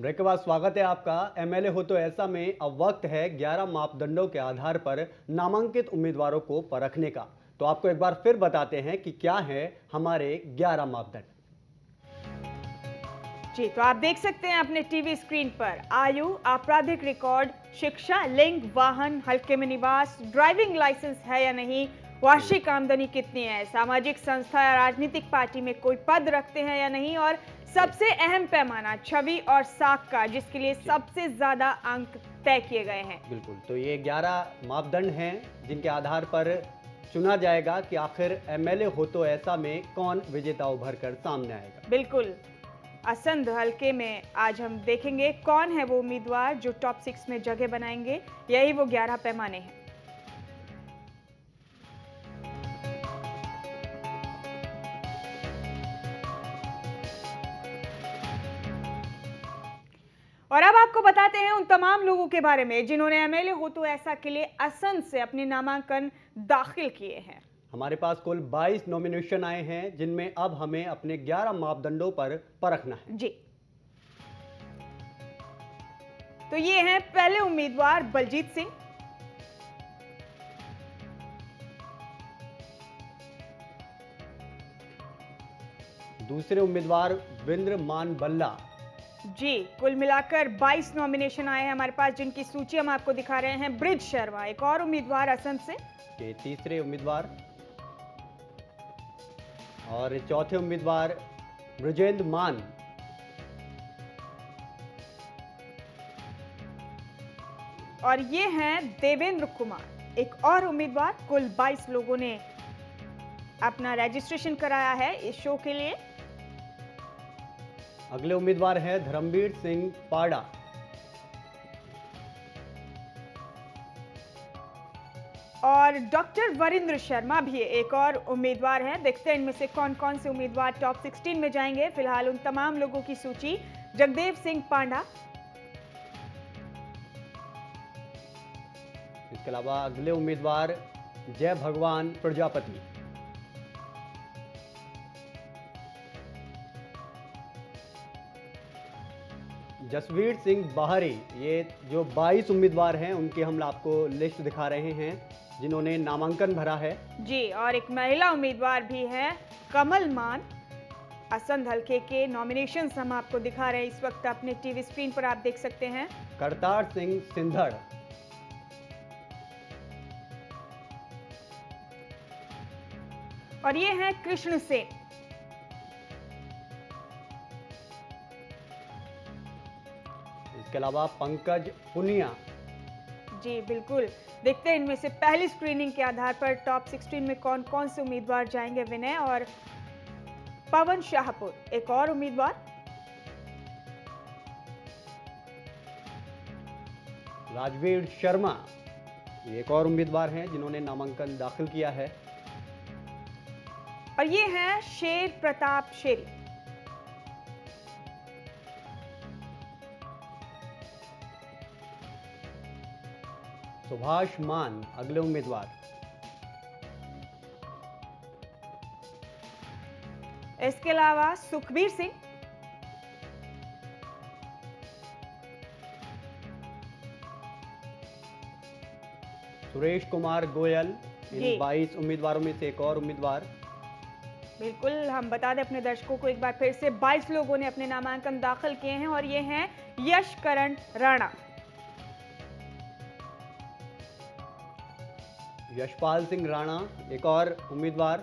Break के बाद स्वागत है आपका। एमएलए हो तो ऐसा में अब वक्त है 11 मापदंडों के आधार पर नामांकित उम्मीदवारों को परखने का। तो आपको एक बार फिर बताते हैं कि क्या है हमारे 11 मापदंड। जी, तो आप देख सकते हैं अपने टीवी स्क्रीन पर आयु, आपराधिक रिकॉर्ड, शिक्षा, लिंग, वाहन, हल्के में निवास, ड्राइविंग लाइसेंस है या नहीं, वार्षिक आमदनी कितनी है, सामाजिक संस्था या राजनीतिक पार्टी में कोई पद रखते हैं या नहीं, और सबसे अहम पैमाना छवि और साख का, जिसके लिए सबसे ज्यादा अंक तय किए गए हैं। बिल्कुल, तो ये 11 मापदंड हैं जिनके आधार पर चुना जाएगा कि आखिर एमएलए हो तो ऐसा में कौन विजेता उभर कर सामने आएगा। बिल्कुल, असंध हल्के में आज हम देखेंगे कौन है वो उम्मीदवार जो टॉप 6 में जगह बनाएंगे। यही वो 11 पैमाने हैं। और अब आपको बताते हैं उन तमाम लोगों के बारे में जिन्होंने एमएलए हो तो ऐसा के लिए असंध से अपने नामांकन दाखिल किए हैं। हमारे पास कुल 22 नॉमिनेशन आए हैं जिनमें अब हमें अपने 11 मापदंडों पर परखना है। जी, तो ये हैं पहले उम्मीदवार बलजीत सिंह, दूसरे उम्मीदवार विंद्रमान बल्ला। जी, कुल मिलाकर 22 नॉमिनेशन आए हैं हमारे पास, जिनकी सूची हम आपको दिखा रहे हैं। ब्रिज शर्मा एक और उम्मीदवार असंध से, के तीसरे उम्मीदवार, और चौथे उम्मीदवार ब्रजेंद्र मान। और ये हैं देवेंद्र कुमार एक और उम्मीदवार। कुल 22 लोगों ने अपना रजिस्ट्रेशन कराया है इस शो के लिए। अगले उम्मीदवार है धर्मवीर सिंह पाड़ा। और डॉक्टर वरिंद्र शर्मा भी एक और उम्मीदवार हैं। देखते हैं इनमें से कौन कौन से उम्मीदवार टॉप 16 में जाएंगे। फिलहाल उन तमाम लोगों की सूची। जगदेव सिंह पांडा, इसके अलावा अगले उम्मीदवार जय भगवान प्रजापति, जसवीर सिंह बाहरी। ये जो 22 उम्मीदवार हैं उनकी हम आपको लिस्ट दिखा रहे हैं जिन्होंने नामांकन भरा है। जी, और एक महिला उम्मीदवार भी है कमल मान। असंध हल्के के नॉमिनेशंस हम आपको दिखा रहे हैं इस वक्त अपने टीवी स्क्रीन पर, आप देख सकते हैं। करतार सिंह सिंधड़, और ये हैं कृष्ण सेन। इसके अलावा पंकज पुनिया। जी बिल्कुल, देखते हैं इनमें से पहली स्क्रीनिंग के आधार पर टॉप 16 में कौन कौन से उम्मीदवार जाएंगे। विनय और पवन शाहपुर एक और उम्मीदवार, राजवीर शर्मा ये एक और उम्मीदवार हैं जिन्होंने नामांकन दाखिल किया है। और ये हैं शेर प्रताप शेरी। सुभाष मान अगले उम्मीदवार। इसके अलावा सुखबीर सिंह, सुरेश कुमार गोयल इन जी। 22 उम्मीदवारों में से एक और उम्मीदवार। बिल्कुल, हम बता दें अपने दर्शकों को एक बार फिर से 22 लोगों ने अपने नामांकन दाखिल किए हैं और ये हैं यश करण राणा, यशपाल सिंह राणा एक और उम्मीदवार।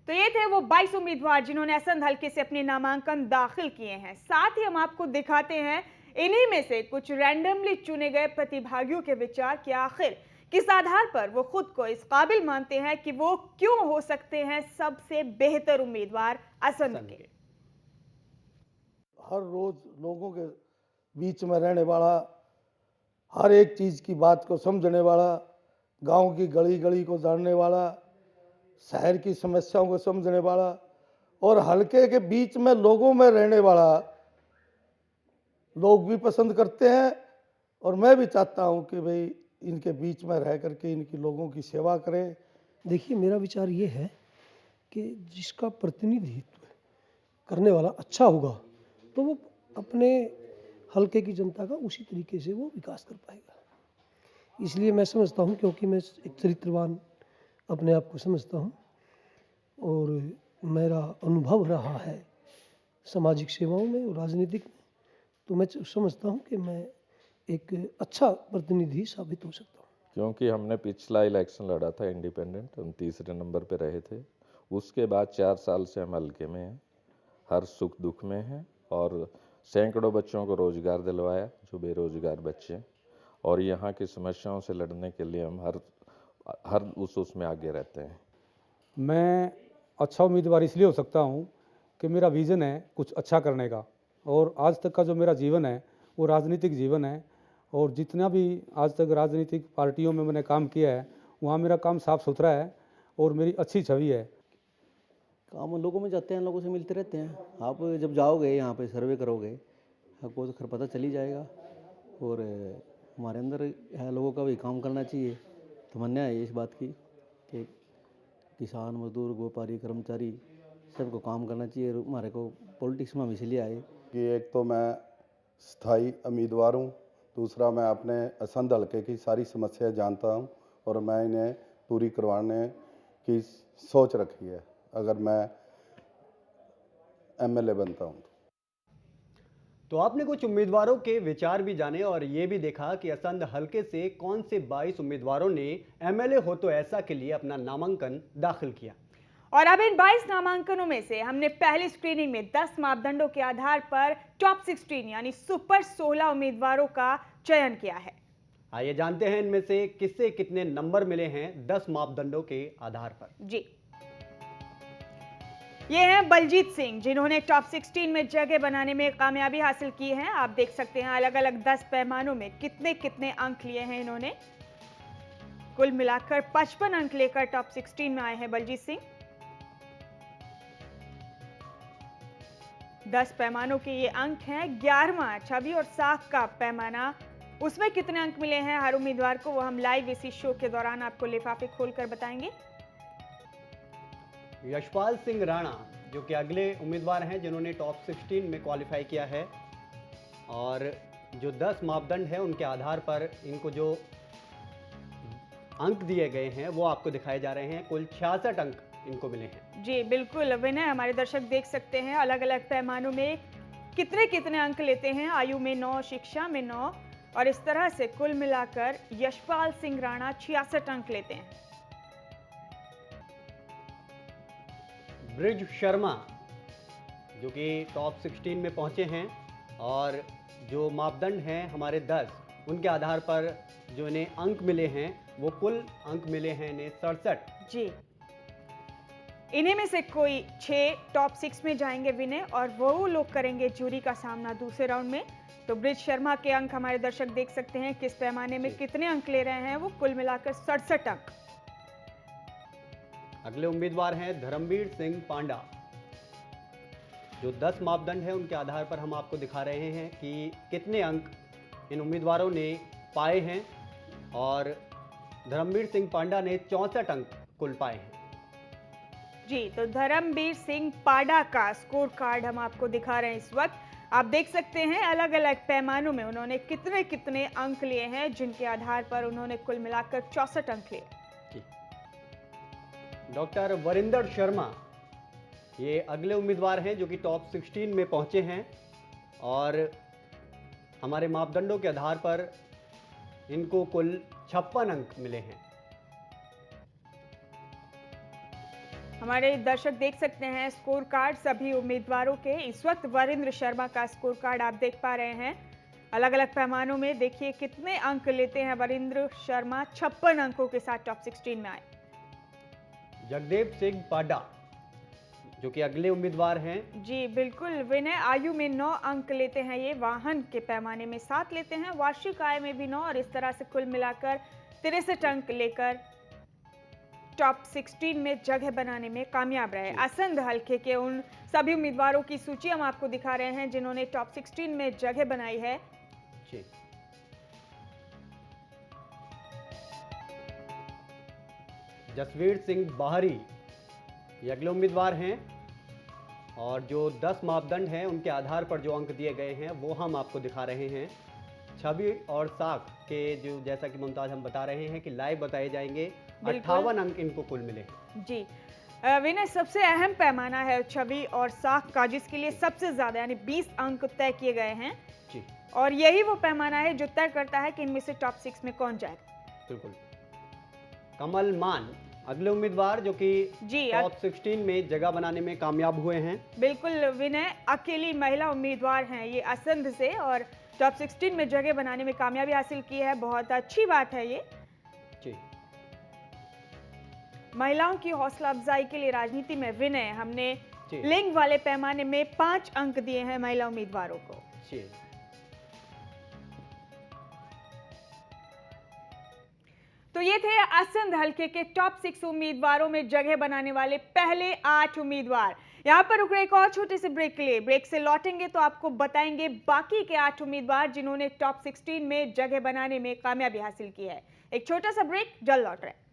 तो ये थे वो 22 उम्मीदवार जिन्होंने असंध हल्के से अपने नामांकन दाखिल किए हैं। साथ ही हम आपको दिखाते हैं इन्हीं में से कुछ रैंडमली चुने गए प्रतिभागियों के विचार कि आखिर किस आधार पर वो खुद को इस काबिल मानते हैं कि वो क्यों हो सकते हैं सबसे बेहतर उम्मीदवार असंध के। हर रोज लोगों के बीच में रहने वाला, हर एक चीज़ की बात को समझने वाला, गांव की गली गली को जानने वाला, शहर की समस्याओं को समझने वाला और हल्के के बीच में लोगों में रहने वाला लोग भी पसंद करते हैं। और मैं भी चाहता हूं कि भाई इनके बीच में रह करके इनकी लोगों की सेवा करें। देखिए, मेरा विचार ये है कि जिसका प्रतिनिधित्व करने वाला अच्छा होगा तो वो अपने हलके की जनता का उसी तरीके से वो विकास कर पाएगा। इसलिए मैं समझता हूँ, क्योंकि मैं एक चरित्रवान अपने आप को समझता हूँ और मेरा अनुभव रहा है सामाजिक सेवाओं में और राजनीतिक में, तो मैं समझता हूँ कि मैं एक अच्छा प्रतिनिधि साबित हो सकता हूँ। क्योंकि हमने पिछला इलेक्शन लड़ा था इंडिपेंडेंट, हम तीसरे नंबर पे रहे थे। उसके बाद 4 साल से हम हल्के में हैं, हर सुख दुख में हैं और सैकड़ों बच्चों को रोज़गार दिलवाया जो बेरोज़गार बच्चे हैं, और यहाँ की समस्याओं से लड़ने के लिए हम हर उसमें आगे रहते हैं। मैं अच्छा उम्मीदवार इसलिए हो सकता हूँ कि मेरा विज़न है कुछ अच्छा करने का, और आज तक का जो मेरा जीवन है वो राजनीतिक जीवन है, और जितना भी आज तक राजनीतिक पार्टियों में मैंने काम किया है वहाँ मेरा काम साफ़ सुथरा है और मेरी अच्छी छवि है। काम लोगों में जाते हैं, लोगों से मिलते रहते हैं। आप जब जाओगे यहाँ पे सर्वे करोगे आपको तो खैर पता चल ही जाएगा। और हमारे अंदर है लोगों का भी काम करना चाहिए। तमन्ना है इस बात की कि किसान, मजदूर, व्यापारी, कर्मचारी सबको काम करना चाहिए। हमारे को पॉलिटिक्स में हम इसलिए आए कि एक तो मैं स्थायी उम्मीदवार हूँ, दूसरा मैं अपने असंध हल्के की सारी समस्याएं जानता हूँ और मैं इन्हें पूरी करवाने की सोच रखी है अगर मैं एमएलए बनता हूँ। तो आपने कुछ उम्मीदवारों के विचार भी जाने और ये भी देखा कि असंध हलके से कौन से 22 उम्मीदवारों ने एमएलए हो तो ऐसा के लिए अपना नामांकन दाखिल किया। और अब इन 22 नामांकनों में से हमने पहली स्क्रीनिंग में 10 मापदंडों के आधार पर टॉप 16 यानी सुपर 16 उम्मीदवारों का चयन किया है। आइए जानते हैं इनमें से किससे कितने नंबर मिले हैं 10 मापदंडों के आधार पर। जी, ये हैं बलजीत सिंह, जिन्होंने टॉप 16 में जगह बनाने में कामयाबी हासिल की है। आप देख सकते हैं अलग अलग 10 पैमानों में कितने कितने अंक लिए हैं इन्होंने। कुल मिलाकर 55 अंक लेकर टॉप 16 में आए हैं बलजीत सिंह। 10 पैमानों के ये अंक हैं। 11वां छवि और साख का पैमाना, उसमें कितने अंक मिले हैं हर उम्मीदवार को वो हम लाइव इसी शो के दौरान आपको लिफाफे खोलकर बताएंगे। यशपाल सिंह राणा जो कि अगले उम्मीदवार हैं जिन्होंने टॉप 16 में क्वालिफाई किया है, और जो 10 मापदंड हैं उनके आधार पर इनको जो अंक दिए गए हैं वो आपको दिखाए जा रहे हैं। कुल 66 अंक इनको मिले हैं। जी बिल्कुल विनय, हमारे दर्शक देख सकते हैं अलग अलग पैमानों में कितने कितने अंक लेते हैं। आयु में 9, शिक्षा में 9, और इस तरह से कुल मिलाकर यशपाल सिंह राणा 66 अंक लेते हैं। ब्रिज शर्मा जो कि टॉप 16 में पहुंचे हैं, और जो मापदंड हैं हमारे 10 उनके आधार पर जो इन्हें अंक मिले हैं वो कुल अंक मिले हैं इन्हें 67। जी, इन्हीं में से कोई 6 टॉप 6 में जाएंगे विनय, और वो लोग करेंगे जूरी का सामना दूसरे राउंड में। तो ब्रिज शर्मा के अंक हमारे दर्शक देख सकते हैं किस पैमाने में कितने अंक ले रहे हैं, वो कुल मिलाकर 67 अंक। अगले उम्मीदवार हैं धर्मवीर सिंह पांडा। जो 10 मापदंड हैं उनके आधार पर हम आपको दिखा रहे हैं कि कितने अंक इन उम्मीदवारों ने पाए हैं, और धर्मवीर सिंह पांडा ने 64 अंक कुल पाए हैं। जी, तो धर्मवीर सिंह पांडा का स्कोर कार्ड हम आपको दिखा रहे हैं इस वक्त। आप देख सकते हैं अलग अलग पैमानों में उन्होंने कितने कितने अंक लिए हैं, जिनके आधार पर उन्होंने कुल मिलाकर 64 अंक लिए। डॉक्टर वरिंदर शर्मा ये अगले उम्मीदवार हैं जो कि टॉप 16 में पहुंचे हैं, और हमारे मापदंडों के आधार पर इनको कुल 56 अंक मिले हैं। हमारे दर्शक देख सकते हैं स्कोर कार्ड सभी उम्मीदवारों के। इस वक्त वरिंद्र शर्मा का स्कोर कार्ड आप देख पा रहे हैं। अलग अलग पैमानों में देखिए कितने अंक लेते हैं वरिंद्र शर्मा। 56 अंकों के साथ टॉप 16 में आए। जगदेव सिंह पाडा जो कि अगले उम्मीदवार हैं। जी बिल्कुल विनय, आयु में 9 अंक लेते हैं ये, वाहन के पैमाने में 7 लेते हैं, वार्षिक आय में भी 9, और इस तरह से कुल मिलाकर 63 अंक लेकर टॉप 16 में जगह बनाने में कामयाब रहे। असंध हल्के के उन सभी उम्मीदवारों की सूची हम आपको दिखा रहे हैं जिन्होंने टॉप 16 में जगह बनाई है। जी, जसवीर सिंह बाहरी ये अगले उम्मीदवार हैं, और जो 10 मापदंड हैं उनके आधार पर जो अंक दिए गए हैं वो हम आपको दिखा रहे हैं। छवि और साख के जो, जैसा कि मुमताज हम बता रहे हैं कि लाइव बताए जाएंगे। 58 अंक इनको कुल मिले। जी विनय, सबसे अहम पैमाना है छवि और साख का, जिसके लिए सबसे ज्यादा यानी 20 अंक तय किए गए हैं जी, और यही वो पैमाना है जो तय करता है कि इनमें से टॉप 6 में कौन जाएगा। बिल्कुल। कमल मान अगले उम्मीदवार जो कि जी, टॉप 16 में जगह बनाने में कामयाब हुए हैं। बिल्कुल विनय, अकेली महिला उम्मीदवार हैं ये असंध से और टॉप 16 में जगह बनाने में कामयाबी हासिल की है। बहुत अच्छी बात है ये। जी, महिलाओं की हौसला अफजाई के लिए राजनीति में विनय हमने जी। लिंग वाले पैमाने में 5 अंक दिए हैं महिला उम्मीदवारों को। जी। तो ये थे असंध हलके के टॉप 6 उम्मीदवारों में जगह बनाने वाले पहले 8 उम्मीदवार। यहाँ पर रुक रहे एक और छोटे से ब्रेक के लिए। ब्रेक से लौटेंगे तो आपको बताएंगे बाकी के 8 उम्मीदवार जिन्होंने टॉप 16 में जगह बनाने में कामयाबी हासिल की है। एक छोटा सा ब्रेक, जल्द लौट रहे हैं।